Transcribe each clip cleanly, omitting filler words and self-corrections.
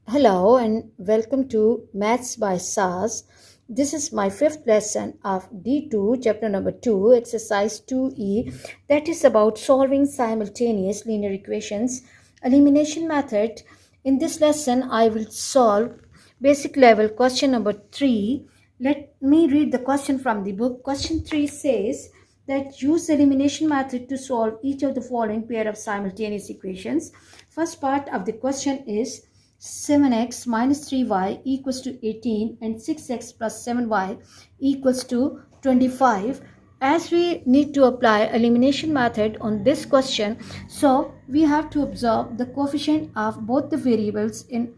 Hello and welcome to Maths by SAS. This is my fifth lesson of D2, chapter number 2, exercise 2E, that is about solving simultaneous linear equations, elimination method. In this lesson, I will solve basic level question number 3. Let me read the question from the book. Question 3 says that use the elimination method to solve each of the following pair of simultaneous equations. First part of the question is 7x minus 3y equals to 18 and 6x plus 7y equals to 25. As we need to apply elimination method on this question, so we have to observe the coefficient of both the variables in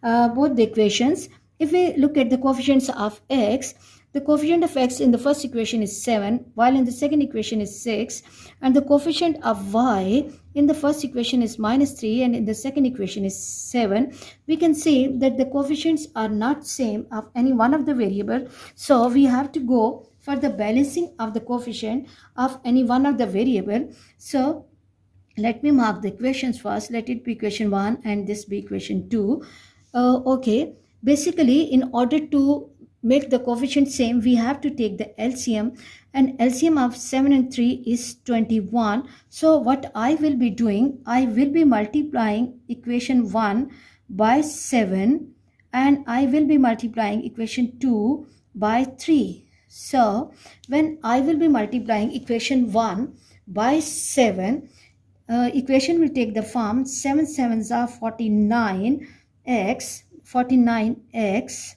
both the equations. If we look at the coefficients of x, the coefficient of x in the first equation is 7, while in the second equation is 6, and the coefficient of y in the first equation is minus 3 and in the second equation is 7. We can see that the coefficients are not same of any one of the variable, so we have to go for the balancing of the coefficient of any one of the variable. So let me mark the equations first. Let it be equation 1 and this be equation 2. Okay, basically in order to make the coefficient same, we have to take the LCM, and LCM of 7 and 3 is 21. So what I will be doing, I will be multiplying equation 1 by 7 and I will be multiplying equation 2 by 3. So when I will be multiplying equation 1 by 7, equation will take the form 7 sevens are 49x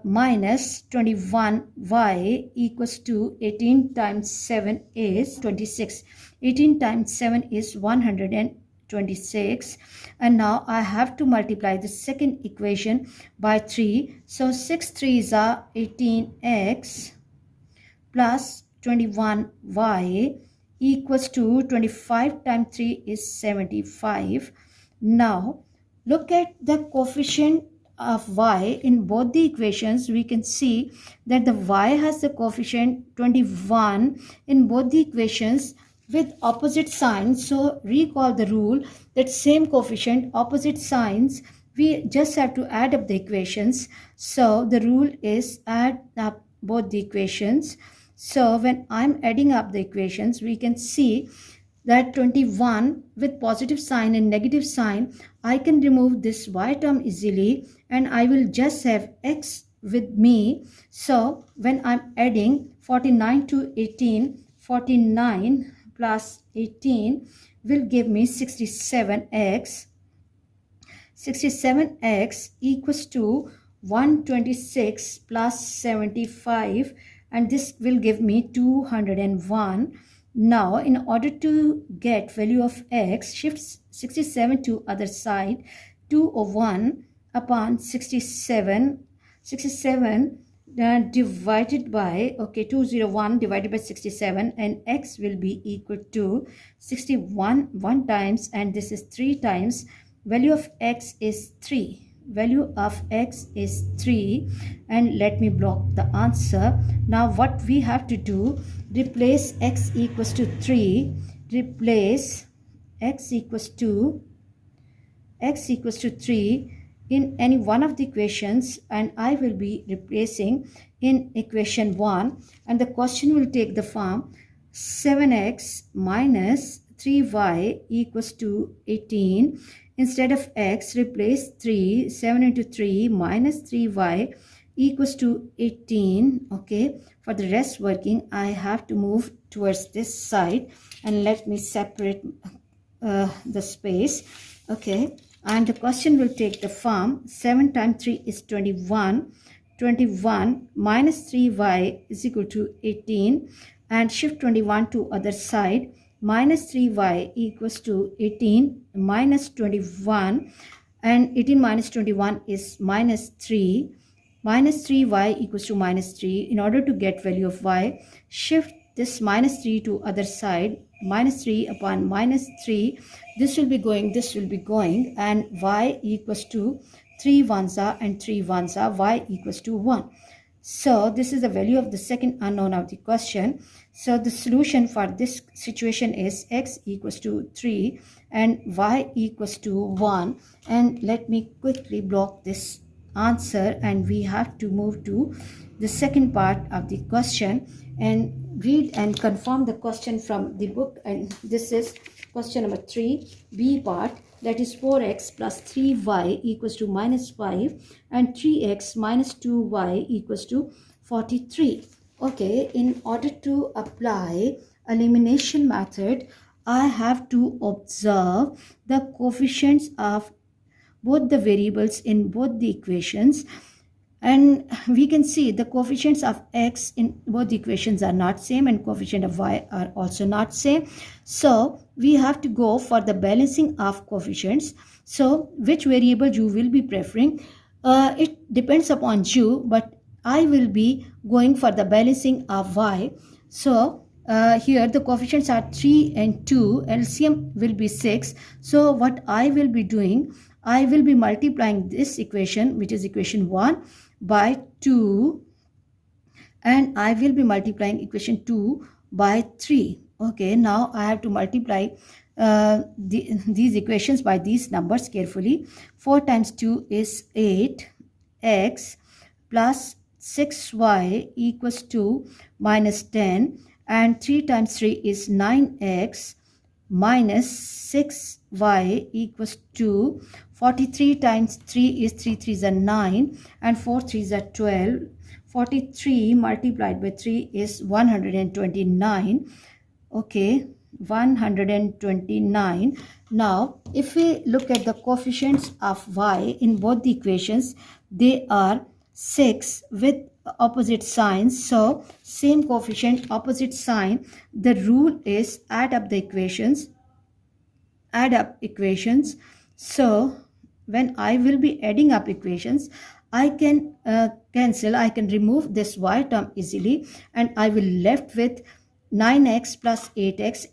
minus 21y equals to 18 times 7 is 26. 18 times 7 is 126, and now I have to multiply the second equation by 3. So 6 3s are 18x plus 21y equals to 25 times 3 is 75. Now look at the coefficient of y in both the equations. We can see that the y has the coefficient 21 in both the equations with opposite signs. So recall the rule that same coefficient, opposite signs, we just have to add up the equations. So the rule is add up both the equations. So when I'm adding up the equations, we can see that 21 with positive sign and negative sign, I can remove this y term easily and I will just have x with me. So when I'm adding 49 to 18, 49 plus 18 will give me 67x. 67x equals to 126 plus 75, and this will give me 201. Now in order to get value of x, shift 67 to other side. 201 upon 67 divided by 201 divided by 67, and x will be equal to 61 one times, and this is 3 times. Value of x is 3. Value of x is 3, and let me block the answer. Now what we have to do, replace x equals to 3, replace x equals to 3 in any one of the equations, and I will be replacing in equation 1, and the question will take the form 7x minus 3y equals to 18. Instead of x, replace 3. 7 into 3 minus 3y equals to 18. Okay, for the rest working, I have to move towards this side, and let me separate the space. Okay, and the question will take the form 7 times 3 is 21. 21 minus 3y is equal to 18, and shift 21 to other side. Minus 3y equals to 18 minus 21, and 18 minus 21 is minus 3. Minus 3y equals to minus 3. In order to get value of y, shift this minus 3 to other side. Minus 3 upon minus 3, this will be going, and y equals to 3 ones are and 3 ones are, y equals to 1. So this is the value of the second unknown of the question. So the solution for this situation is x equals to 3 and y equals to 1. And let me quickly block this answer, and we have to move to the second part of the question and read and confirm the question from the book. And this is question number 3, B part, that is 4x plus 3y equals to minus 5 and 3x minus 2y equals to 43. Okay, in order to apply elimination method, I have to observe the coefficients of both the variables in both the equations, and we can see the coefficients of x in both the equations are not same and coefficient of y are also not same. So we have to go for the balancing of coefficients. So which variable you will be preferring, it depends upon you, but I will be going for the balancing of y. So here the coefficients are 3 and 2, LCM will be 6. So what I will be doing, I will be multiplying this equation, which is equation 1, by 2, and I will be multiplying equation 2 by 3. Okay, now I have to multiply these equations by these numbers carefully. 4 times 2 is 8x plus 6y equals to minus 10, and 3 times 3 is 9x minus 6y equals to 43 times 3 is 3 3s are 9 and 4 3s are 12. 43 multiplied by 3 is 129. Okay, 129. Now if we look at the coefficients of y in both the equations, they are 6 with opposite signs. So same coefficient, opposite sign. The rule is add up the equations. So when I will be adding up equations, I can cancel, I can remove this y term easily, and I will left with 9x plus 8x.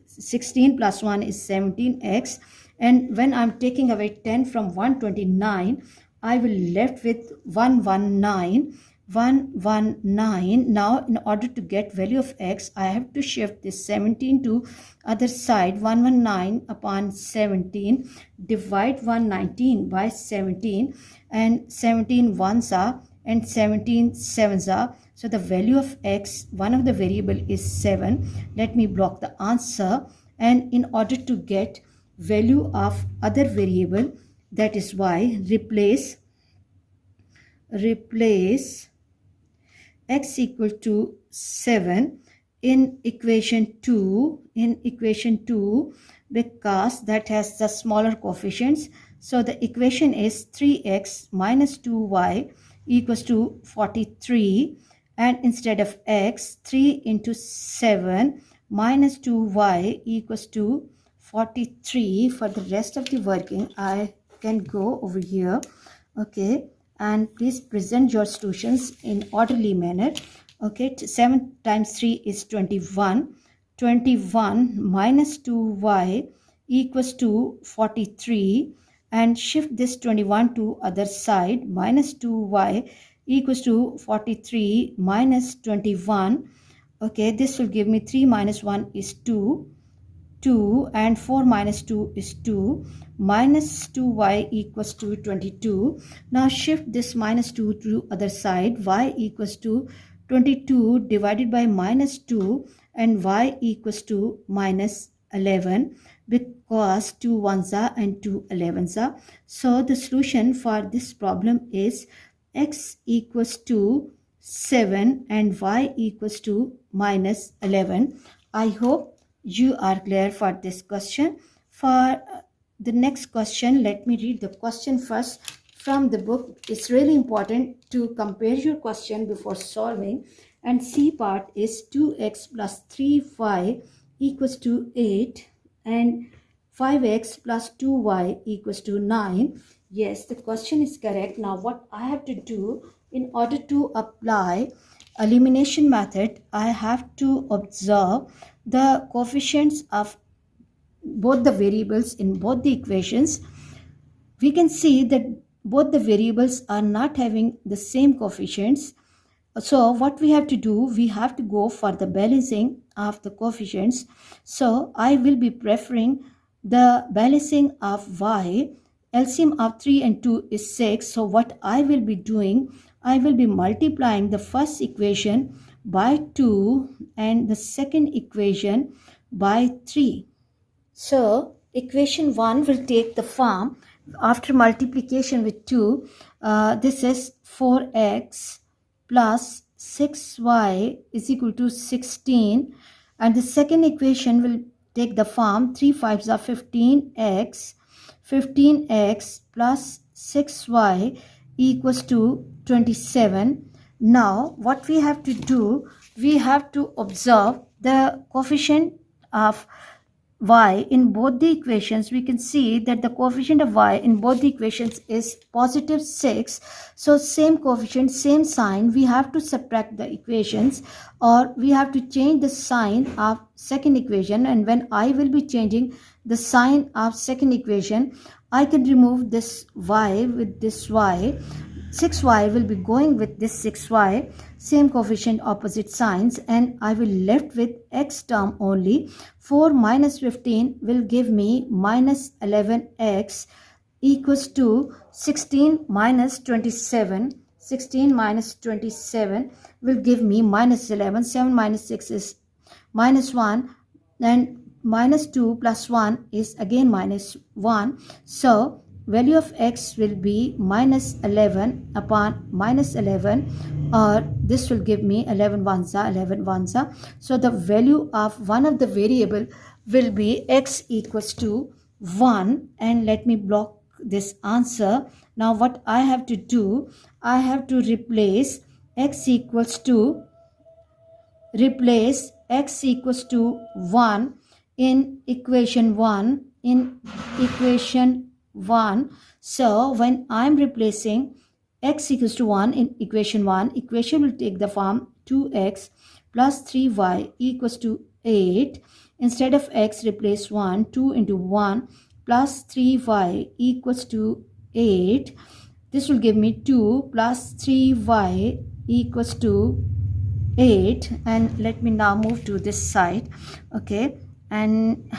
16 plus 1 is 17x, and when I'm taking away 10 from 129, I will left with 119. Now in order to get value of x, I have to shift this 17 to other side. 119 upon 17, divide 119 by 17, and 17 ones are and 17 sevens are. So the value of x, one of the variable is 7. Let me block the answer, and in order to get value of other variable, that is y, replace x equal to 7 in equation 2, because that has the smaller coefficients. So the equation is 3x minus 2y equals to 43, and instead of x, 3 into 7 minus 2y equals to 43. For the rest of the working, I can go over here. Okay, and please present your solutions in orderly manner. Okay, 7 times 3 is 21. 21 minus 2y equals to 43, and shift this 21 to other side. Minus 2y equals to 43 minus 21. Okay, this will give me 3 minus 1 is 2, and 4 minus 2 is 2. Minus 2y equals to 22. Now shift this minus 2 to other side. Y equals to 22 divided by minus 2, and y equals to minus 11, because 2 ones are and 2 11s are. So the solution for this problem is x equals to 7 and y equals to minus 11. I hope you are clear for this question. For the next question, let me read the question first from the book. It's really important to compare your question before solving. And C part is 2x plus 3y equals to 8 and 5x plus 2y equals to 9. Yes, the question is correct. Now what I have to do in order to apply elimination method, I have to observe the coefficients of both the variables in both the equations. We can see that both the variables are not having the same coefficients. So what we have to do, we have to go for the balancing of the coefficients. So I will be preferring the balancing of y. LCM of 3 and 2 is 6. So what I will be doing, I will be multiplying the first equation by 2 and the second equation by 3. So equation 1 will take the form after multiplication with 2. This is 4x plus 6y is equal to 16. And the second equation will take the form 3 5s are 15x. 15x plus 6y equals to 27. Now what we have to do, we have to observe the coefficient of y in both the equations. We can see that the coefficient of y in both the equations is positive 6. So same coefficient, same sign, we have to subtract the equations, or we have to change the sign of second equation. And when I will be changing the sign of second equation, I can remove this y with this y. 6y will be going with this 6y, same coefficient, opposite signs, and I will left with x term only. 4 minus 15 will give me minus 11x equals to 16 minus 27. 16 minus 27 will give me minus 11. 7 minus 6 is minus 1, and minus 2 plus 1 is again minus 1. So value of x will be minus 11 upon minus 11, or this will give me 11 ones are 11 ones are. So the value of one of the variable will be x equals to 1. And let me block this answer. Now what I have to do, I have to replace x equals to 1 in equation 1, So when I'm replacing x equals to 1 in equation 1, equation will take the form 2x plus 3y equals to 8. Instead of x, replace 1. 2 into 1 plus 3y equals to 8. This will give me 2 plus 3y equals to 8. And let me now move to this side. Okay, and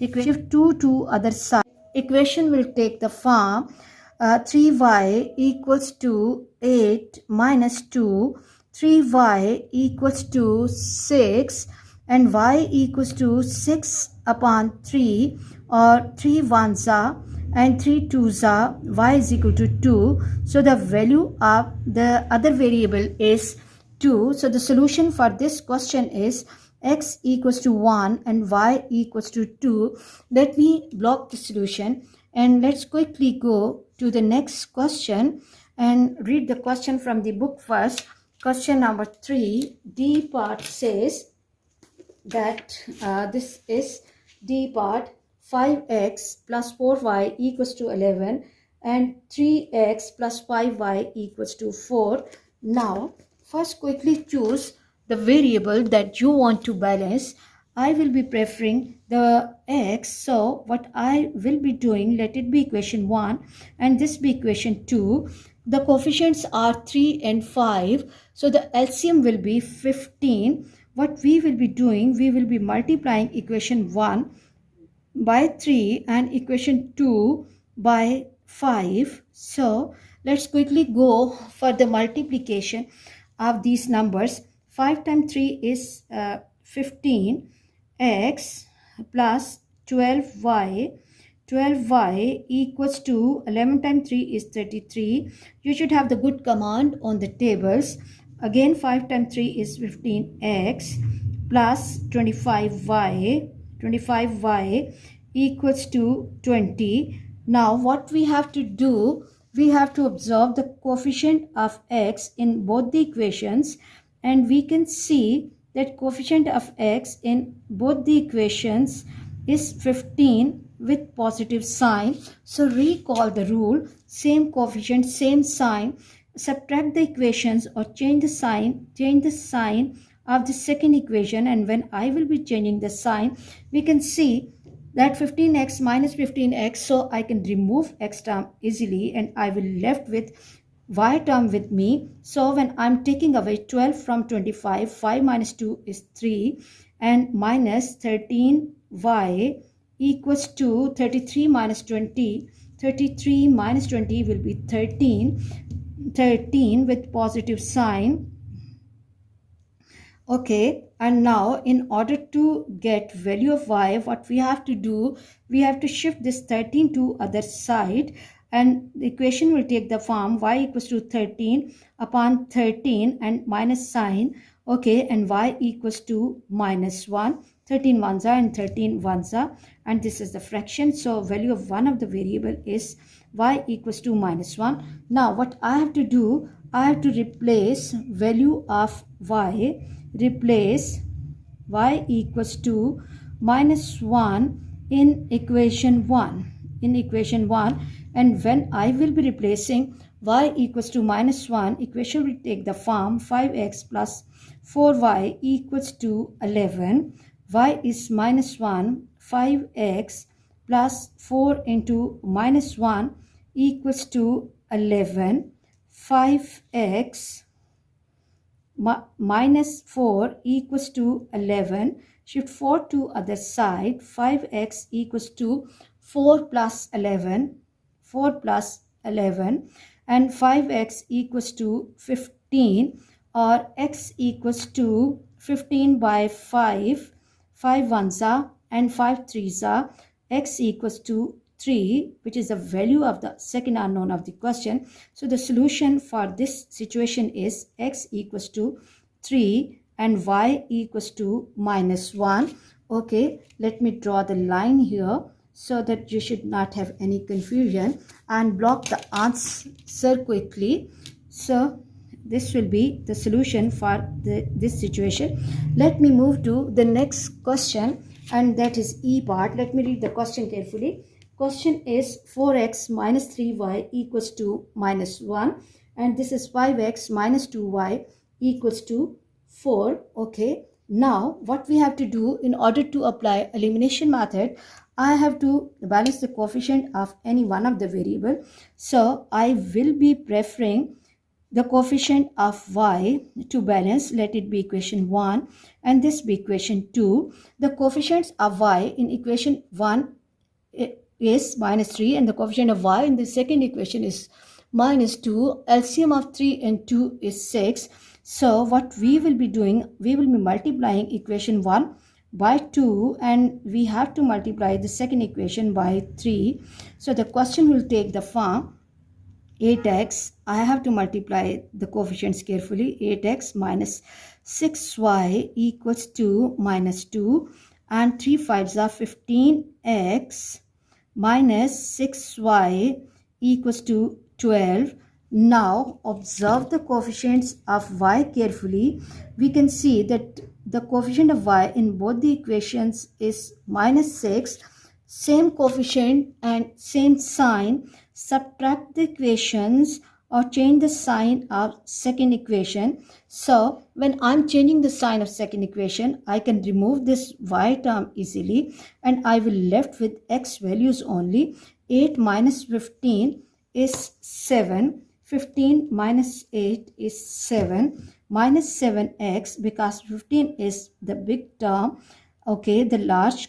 equation 2 to other side. Equation will take the form 3y equals to 8 minus 2. 3y equals to 6, and y equals to 6 upon 3, or 3 ones are and 3 twos are, y is equal to 2. So the value of the other variable is 2. So the solution for this question is x equals to 1 and y equals to 2. Let me block the solution, and let's quickly go to the next question and read the question from the book first. Question number 3, D part says that this is D part, 5x plus 4y equals to 11 and 3x plus 5y equals to 4. Now first quickly choose the variable that you want to balance. I will be preferring the x. So what I will be doing, let it be equation 1 and this be equation 2. The coefficients are 3 and 5. So the LCM will be 15. What we will be doing, we will be multiplying equation 1 by 3 and equation 2 by 5. So let's quickly go for the multiplication of these numbers. 5 times 3 is 15, x plus 12y. 12y equals to 11 times 3 is 33. You should have the good command on the tables. Again 5 times 3 is 15x plus 25y. 25y equals to 20. Now what we have to do, we have to observe the coefficient of x in both the equations, and we can see that coefficient of x in both the equations is 15 with positive sign. So recall the rule, same coefficient, same sign, subtract the equations or change the sign of the second equation. And when I will be changing the sign, we can see that 15x minus 15x, so I can remove x term easily and I will left with y term with me. So when I'm taking away 12 from 25, 5 minus 2 is 3 and minus 13y equals to 33 minus 20. 33 minus 20 will be 13. 13 with positive sign. Okay, and now in order to get value of y, what we have to do, we have to shift this 13 to other side, and the equation will take the form y equals to 13 upon 13 and minus sign. Okay, and y equals to minus 1. 13 ones are and 13 ones are, and this is the fraction. So value of one of the variable is y equals to minus 1. Now what I have to do, I have to replace value of y, replace y equals to minus 1 in equation 1, and when I will be replacing y equals to minus 1, equation will take the form 5x plus 4y equals to 11. Y is minus 1, 5x plus 4 into minus 1 equals to 11. 5x minus 4 equals to 11. Shift 4 to other side. 5x equals to 4 plus 11. 4 plus 11. And 5x equals to 15, or x equals to 15 by 5. 5 ones are and 5 threes are. X equals to 3, which is the value of the second unknown of the question. So the solution for this situation is x equals to 3 and y equals to minus 1. Okay, let me draw the line here so that you should not have any confusion, and block the answer quickly. So this will be the solution for this situation. Let me move to the next question, and that is E part. Let me read the question carefully. Question is 4x minus 3y equals to minus 1, and this is 5x minus 2y equals to 4. Okay, now what we have to do in order to apply elimination method, I have to balance the coefficient of any one of the variable. So I will be preferring the coefficient of y to balance. Let it be equation 1 and this be equation 2. The coefficients of y in equation 1 is minus 3 and the coefficient of y in the second equation is minus 2. LCM of 3 and 2 is 6. So what we will be doing, we will be multiplying equation 1 by 2 and we have to multiply the second equation by 3. So the question will take the form 8x, I have to multiply the coefficients carefully, 8x minus 6y equals to minus 2, and 3 5s are 15x minus 6y equals to 12. Now observe the coefficients of y carefully. We can see that the coefficient of y in both the equations is minus 6. Same coefficient and same sign. Subtract the equations or change the sign of second equation. So when I'm changing the sign of second equation, I can remove this y term easily and I will left with x values only. 8 minus 15 is 7. 15 minus 8 is 7. Minus 7x, because 15 is the big term. Okay, the large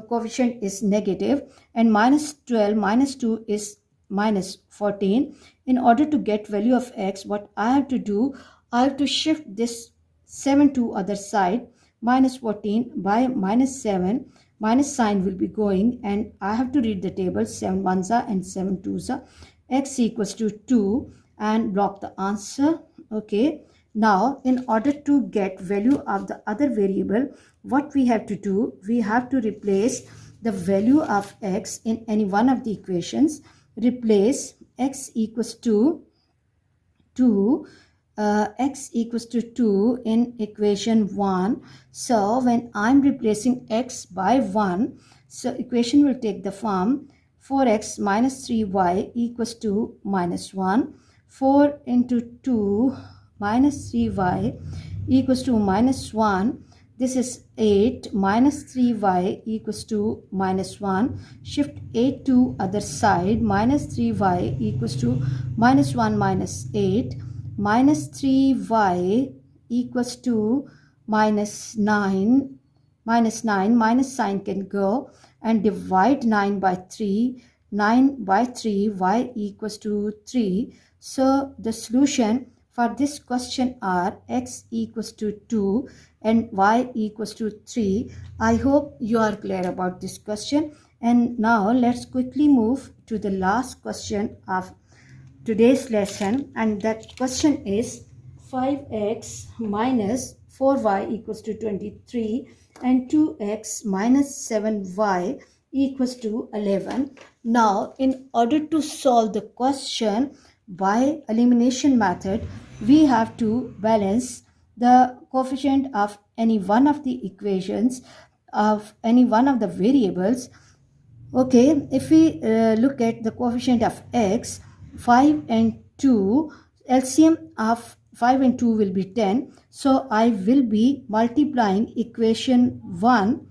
coefficient is negative, and minus 12 minus 2 is minus 14. In order to get value of x, what I have to do, I have to shift this 7 to other side. Minus 14 by minus 7, minus sign will be going, and I have to read the table. 7 ones are and 7 twos are. X equals to 2 and block the answer. Okay, now in order to get value of the other variable, what we have to do, we have to replace the value of x in any one of the equations. Replace x equals to 2, x equals to 2 in equation 1. So when I'm replacing x by 1, so equation will take the form 4x minus 3y equals to minus 1. 4 into 2 minus 3y equals to minus 1. This is 8 minus 3y equals to minus 1. Shift 8 to other side. Minus 3y equals to minus 1 minus 8. Minus 3y equals to minus 9. Minus 9. Minus sign can go. And divide 9 by 3. 9 by 3. Y equals to 3. So the solution for this question are x equals to 2 and y equals to 3. I hope you are clear about this question. And now let's quickly move to the last question of today's lesson. And that question is 5x minus 4y equals to 23 and 2x minus 7y equals to 11. Now, in order to solve the question by elimination method, we have to balance the coefficient of any one of the equations of any one of the variables. Okay, if we look at the coefficient of x, 5 and 2, LCM of 5 and 2 will be 10. So I will be multiplying equation 1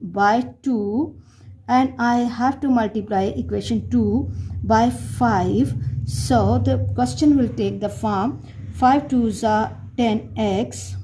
by 2, and I have to multiply equation 2 by 5. So the question will take the form 5 2s are 10x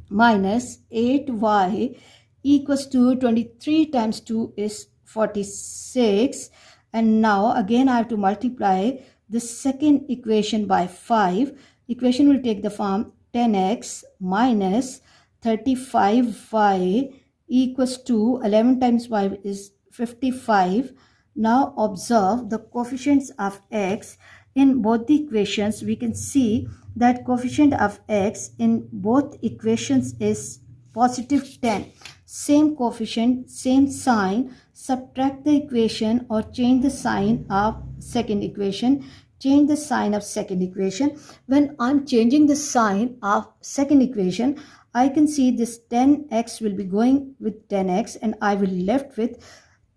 minus 8y equals to 23 times 2 is 46. And now again I have to multiply the second equation by 5. Equation will take the form 10x minus 35y equals to 11 times 5 is 55. Now observe the coefficients of x in both the equations. We can see that coefficient of x in both equations is positive 10. Same coefficient, same sign. Subtract the equation or change the sign of second equation. Change the sign of second equation. When I'm changing the sign of second equation, I can see this 10x will be going with 10x and I will left with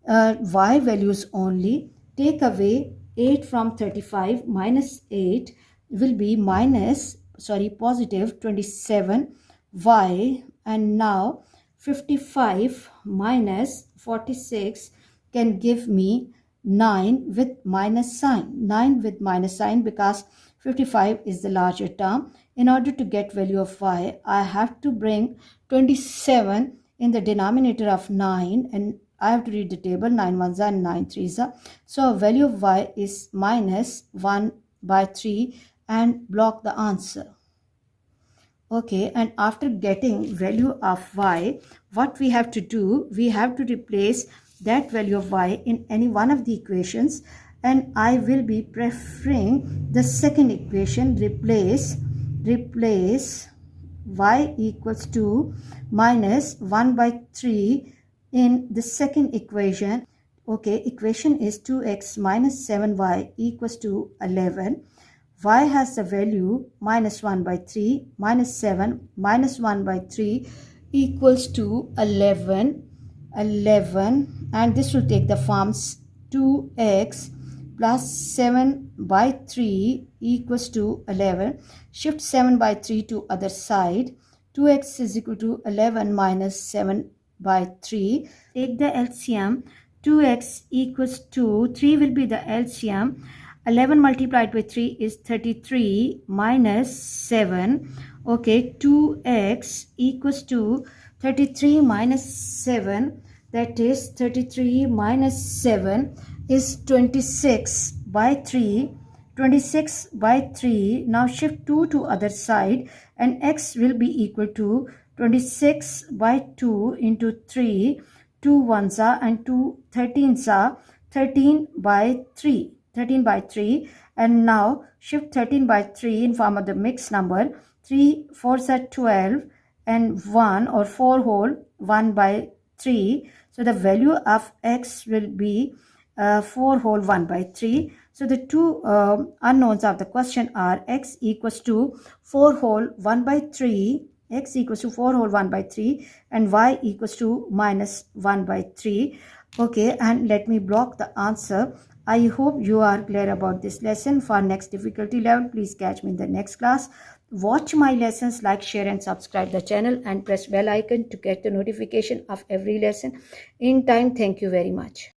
y values only. Take away 8 from 35 minus 8 will be positive 27y, and now 55 minus 46 can give me 9 with minus sign. 9 with minus sign because 55 is the larger term. In order to get value of y, I have to bring 27 in the denominator of 9, and I have to read the table. 9 ones are and 9 threes are. So value of y is minus 1 by 3 and block the answer. Okay, and after getting value of y, what we have to do, we have to replace that value of y in any one of the equations, and I will be preferring the second equation. Replace y equals to minus 1 by 3 in the second equation. Okay, equation is 2x minus 7y equals to 11. Y has the value minus 1 by 3 minus 7 minus 1 by 3 equals to 11, and this will take the forms 2x plus 7 by 3 equals to 11. Shift 7 by 3 to other side. 2x is equal to 11 minus 7 by 3. Take the LCM. 2x equals to 3 will be the LCM. 11 multiplied by 3 is 33 minus 7. Okay, 2x equals to 33 minus 7, that is 33 minus 7 is 26 by 3. 26 by 3. Now shift 2 to other side and x will be equal to 26 by 2 into 3. 2 ones are and 2 13s are 13 by 3. 13 by 3, and now shift 13 by 3 in form of the mixed number. 3 4s are 12 and 1 or 4 whole 1 by 3. So the value of x will be 4 whole 1 by 3. So the two unknowns of the question are x equals to 4 whole 1 by 3, x equals to 4 whole 1 by 3, and y equals to minus 1 by 3. Okay, and let me block the answer. I hope you are clear about this lesson. For next difficulty level, please catch me in the next class. Watch my lessons, like, share and subscribe the channel and press bell icon to get the notification of every lesson in time. Thank you very much.